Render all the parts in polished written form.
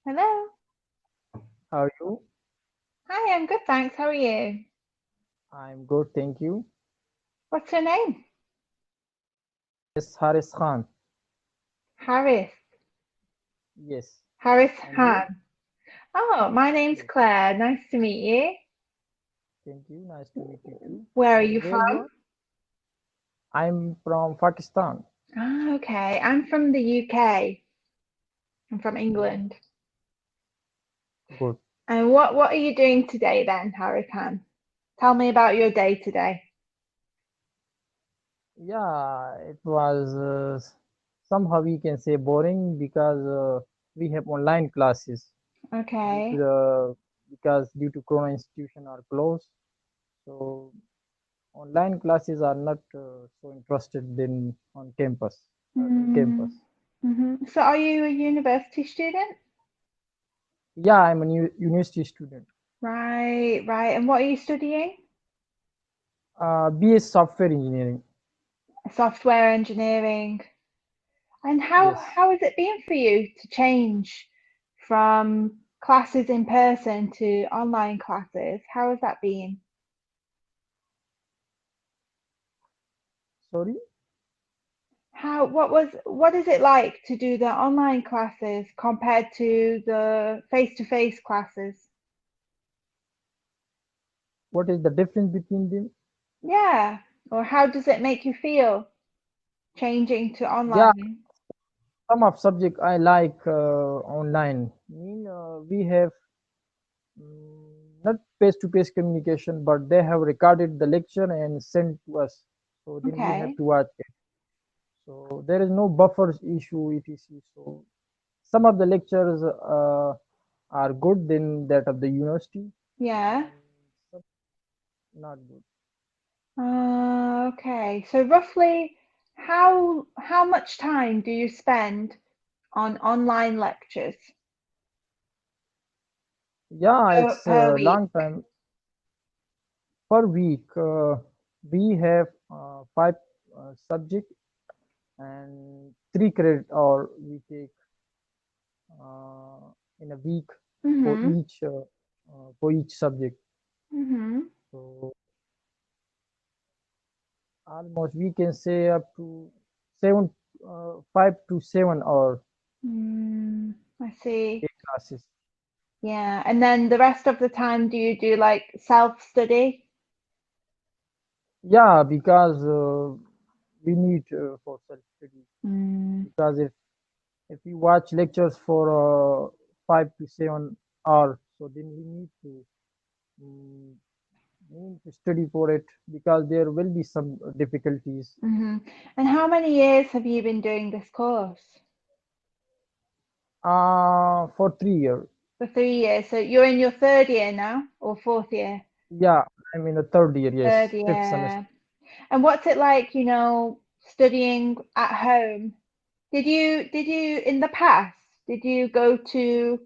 Hello. How are you? Hi, I'm good, thanks. How are you? I'm good, thank you. What's your name? Yes, Haris Khan. Harris. Yes. Harris And you? Han. Oh, my name's Yes. Claire. Nice to meet you. Thank you. Nice to meet you too. Where are And you where you from? are? I'm from Pakistan. Ah, okay. I'm from the UK. I'm from Okay. England. Good. And what are you doing today then, Harris Han? Tell me about your day today. Yeah, it was somehow we can say boring because we have online classes due to Okay. the because due to Corona institution are closed. So online classes are not so interested in on campus in Mm, campus. So are you a university student? Yeah, I'm a new university student. Right, right. And what are you studying? BS Software Engineering. Software engineering. And how Yes. how has it been for you to change from classes in person to online classes? How has that been? Sorry, What is it like to do the online classes compared to the face-to-face classes? what is the difference between them? Yeah. Or how does it make you feel changing to Yeah, online? some of subject I like online. Mean we have not face-to-face communication, but they have recorded the lecture and sent to us. So then we have Okay. to watch it. So there is no buffers issue, etc. So some of the lectures are good than that of the university, Yeah. and some not good. Okay. So roughly how much time do you spend on online lectures Yeah, it's per a week? long time per week. We have five subject and 3 credit or we take in a week Mhm. for each subject. Mhm. So almost we can say up to 5 to 7 or I see. 8 classes. Yeah. And then the rest of the time, do you do like self-study? Yeah, because we need for self study Mm. because if we watch lectures for 5 to 7 hours, so then mm, we need to study for it because there will be some difficulties. Mhm. And how many years have you been doing this course? For 3 years. For 3 years. So you're in your third year now, or fourth year? Yeah, I'm in the third year. Third Yes, fifth semester. year. And what's it like, studying at home? Did you in the past, did you go to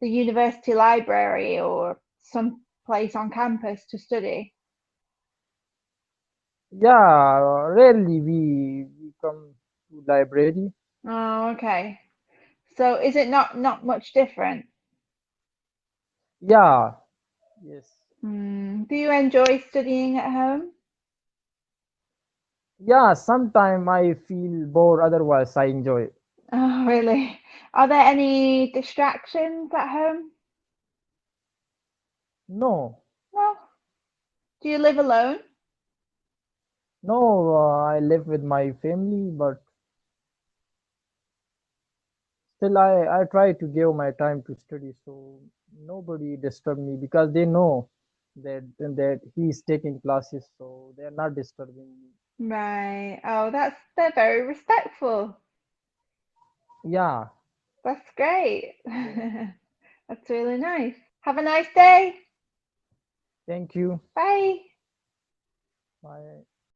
the university library or some place on campus to study? Yeah, rarely we come to library. Oh, okay. So is it not much different? Yeah, yes. Do you enjoy studying at home? Yeah, sometime I feel bored, otherwise I enjoy it. Oh, really? Are there any distractions at home? No, No. Do you live alone? no, I live with my family, but still I try to give my time to study, so nobody disturb me because they know that he is taking classes, so they are not disturbing me. Right. Oh, they're very respectful. Yeah, That's great. yeah. That's really nice. Have a nice day. Thank you. Bye. Bye.